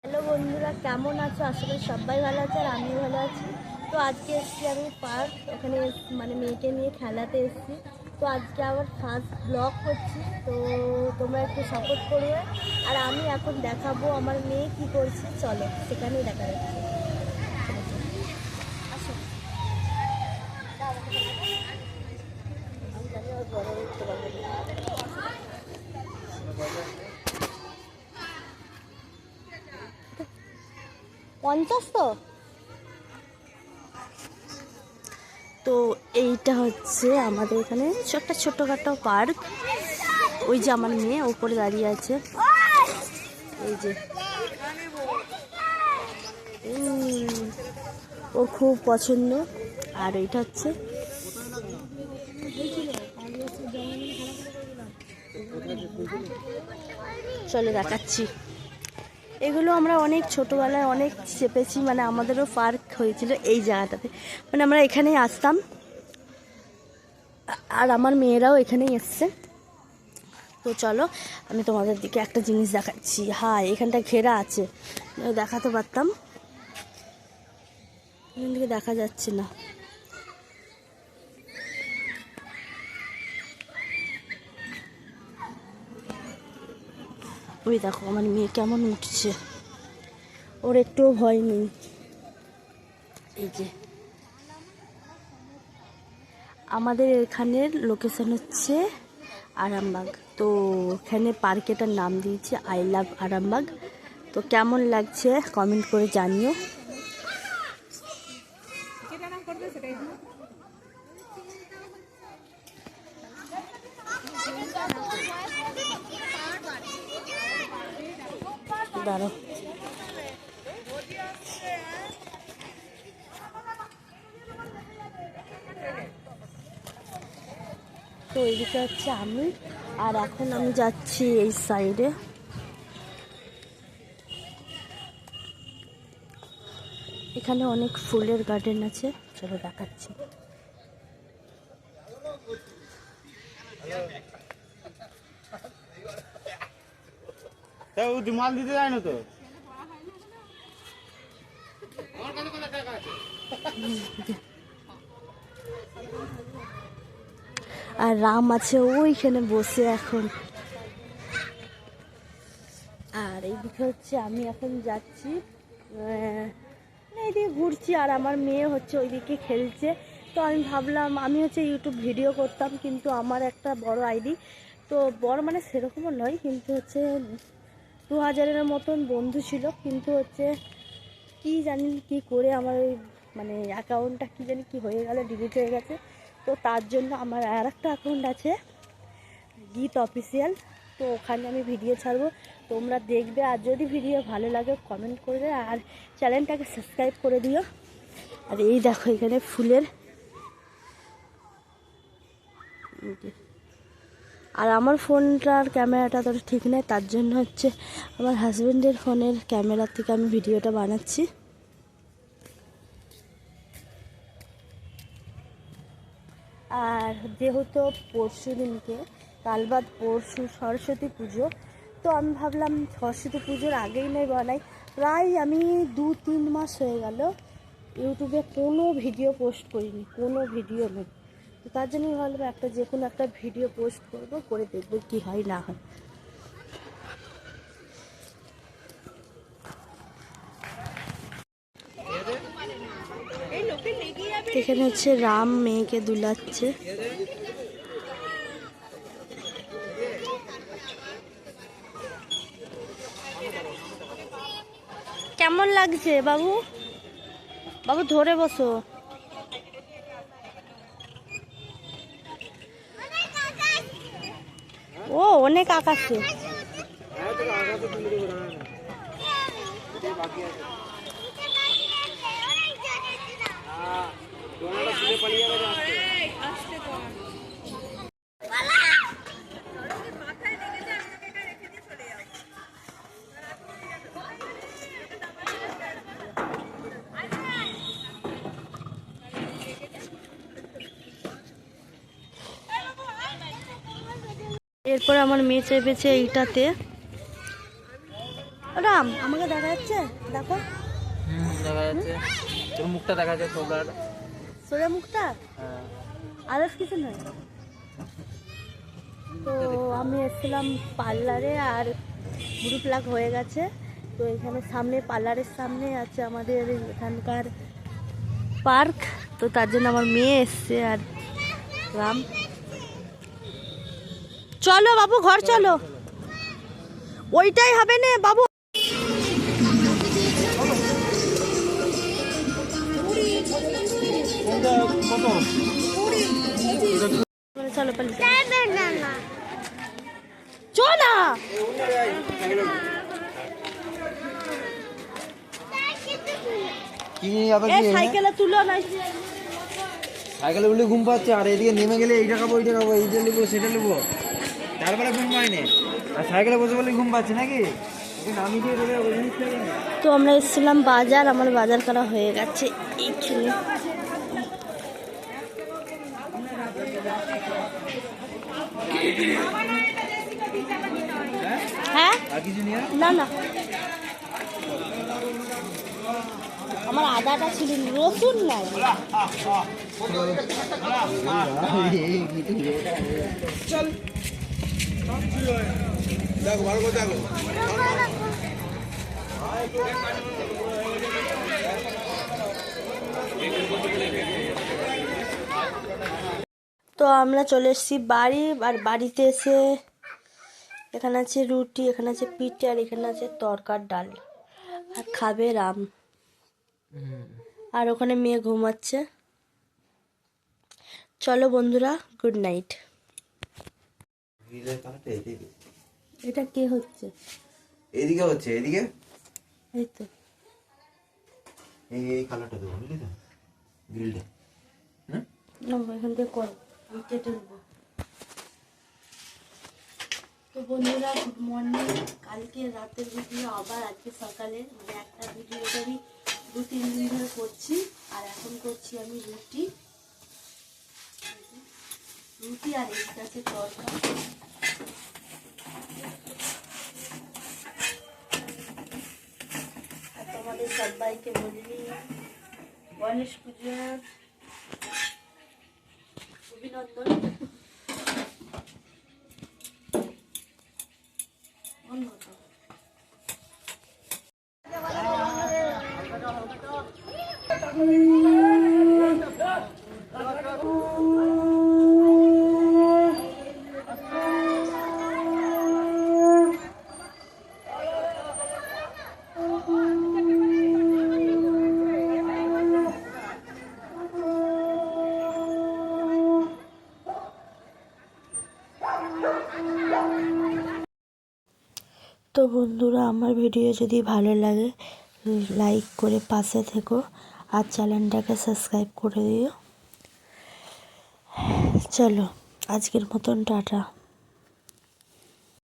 Hello বন্ধুরা, কেমন আছো? আশা করি সবাই ভালো আছে আর আমিও ভালো আছি। তো আজকে এসেছি আমি পার্ক, ওখানে মানে মেয়েকে নিয়ে খেলাতে এসেছি। তো আজকে আবার ফার্স্ট ব্লগ করছি, তো তোমরা একটু সাপোর্ট করবে। আর আমি এখন দেখাবো আমার মেয়ে কি করছে, চলো সেখানেই দেখা যাচ্ছে। আসো, আমি জানি আর বড় উঠতে পারবো না। 50 তো এইটা হচ্ছে আমাদের এখানে ছোট্টখাটো পার্ক। ওই যে আমার মেয়ে ওপরে দাঁড়িয়ে আছে, এই যে ও খুব পছন্দ। আর এইটা হচ্ছে চলে দেখাচ্ছি। এগুলো আমরা অনেক ছোটোবেলায় অনেক চেপেছি, মানে আমাদেরও পার্ক হয়েছিল এই জায়গাটাতে, মানে আমরা এখানেই আসতাম আর আমার মেয়েরাও এখানেই এসছে। তো চলো আমি তোমাদের দিকে একটা জিনিস দেখাচ্ছি। হ্যাঁ, এখানটা ঘেরা আছে, দেখাতে পারতাম, এখান থেকে দেখা যাচ্ছে না। ওই দেখো আমার মেয়ে কেমন উঠছে, ওর একটুও ভয় নেই। এই যে আমাদের এখানের লোকেশন হচ্ছে আরামবাগ। তো এখানে পার্কেটার নাম দিয়েছে আই লাভ আরামবাগ। তো কেমন লাগছে কমেন্ট করে জানিও। দাঁড়ো, তো এইদিকে হচ্ছে আমি, আর এখন আমি যাচ্ছি এই সাইডে। এখানে অনেক ফুলের গার্ডেন আছে, চলো দেখাচ্ছি। মাল দিতে যায় না তো। আর রাম আছে ওইখানে বসে এখন। আর এইদিকে হচ্ছে আমি এখন যাচ্ছি, এইদিকে ঘুরছি, আর আমার মেয়ে হচ্ছে ওইদিকে খেলছে। তো আমি ভাবলাম, আমি হচ্ছে ইউটিউব ভিডিও করতাম, কিন্তু আমার একটা বড় আইডি, তো বড় মানে সেরকমও নয়, কিন্তু হচ্ছে 2000-এর মতন বন্ধু ছিল, কিন্তু হচ্ছে কি জানি কি করে আমার ওই মানে অ্যাকাউন্টটা কি জানি কি হয়ে গেল, ডিলিট হয়ে গেছে। তো তার জন্য আমার আর একটা অ্যাকাউন্ট আছে, গীত অফিসিয়াল। তো ওখানে আমি ভিডিও ছাড়বো, তোমরা দেখবে। আর যদি ভিডিও ভালো লাগে কমেন্ট করবে, আর চ্যানেলটাকে সাবস্ক্রাইব করে দিও। আর এই দেখো এখানে ফুলের, আর আমার ফোনটার ক্যামেরাটা তো ঠিক নেই, তার জন্য হচ্ছে আমার হাজব্যান্ডের ফোনের ক্যামেরা থেকে আমি ভিডিওটা বানাচ্ছি। আর যেহেতু পরশু দিনকে, কাল বাদ পরশু সরস্বতী পুজো, তো আমি ভাবলাম সরস্বতী পুজোর আগেই নয় বানাই। প্রায় আমি 2-3 মাস হয়ে গেল ইউটিউবে কোনো ভিডিও পোস্ট করিনি, কোনো ভিডিও নেই। তো তার জন্যই ভাবলাম একটা যে কোনো একটা ভিডিও পোস্ট করবো, করে দেখবো কী হয় না হয়। এখানে হচ্ছে রাম মেয়েকে দুলাচ্ছে। কেমন লাগছে বাবু? বাবু ধরে বসো। ও অনেক আকাশে। এরপর আমার মেয়ে চেপেছে এইটাতে, ওটা রাম আমাকে দেখা যাচ্ছে, দেখো দেখা যাচ্ছে, তোর মুখটা দেখা যাচ্ছে সোলার। সোজা মুখটা, হ্যাঁ আদার্স কিছু নয়। তো আমি এসেছিলাম পার্লারে, আর ব্লু প্লাগ হয়ে গেছে। তো এখানে সামনে পার্লারের সামনে আছে আমাদের এখানকার পার্ক, তো তার জন্য আমার মেয়ে এসছে আর রাম। চলো বাবু ঘর চলো, ওইটাই হবে না বাবু। চলো চলো কি আবার কি সাইকেলে তুলো না, সাইকেলে উঠলে ঘুম পাচ্ছে, আর এদিকে নেমে গেলে এইটা খাবো ওইটা খাবো, এইটা নেবো সেটা নেবো, তারপরে ঘুম পায়নি। আর সাইকেলে বসে বলে ঘুম পাচ্ছে নাকি? নামি দিয়ে দেবে ওই জিনিসটা। তো আমরা এসেছিলাম বাজার, আমার বাজার করা হয়ে গেছে এইখানে। হ্যাঁ না না, আমার আদাটা ছিল, রসুন নাই। চল তো আমরা চলে এসেছি বাড়ি, আর বাড়িতে এসে এখানে আছে রুটি, এখানে আছে পিঠে, আর এখানে আছে তরকার ডাল, আর খাবে রাম, আর ওখানে মেয়ে ঘুমাচ্ছে। চলো বন্ধুরা, গুড নাইট। এটা কে হচ্ছে? এদিকে হচ্ছে, এদিকে এই তো এই কালারটা দেবো, বুঝলি তো, গ্রিলটা। না এখান থেকে কর, আমি কেটে দেবো। তো বন্ধুরা গুড মর্নিং। কালকে রাতের ভিডিও আবার আজকে সকালে, মানে একটা ভিডিও আমি 2-3 দিন ধরে করছি, আর এখন করছি আমি রুটি আর এদিকে আছে তরকা। আর তোমাদের সবাইকে বলি গণেশ পুজোর অভিনন্দন। তো বন্ধুরা, আমার ভিডিও যদি ভালো লাগে লাইক করে পাশে থেকো, আর চ্যানেলটাকে সাবস্ক্রাইব করে দিও। চলো আজকের মতন টাটা।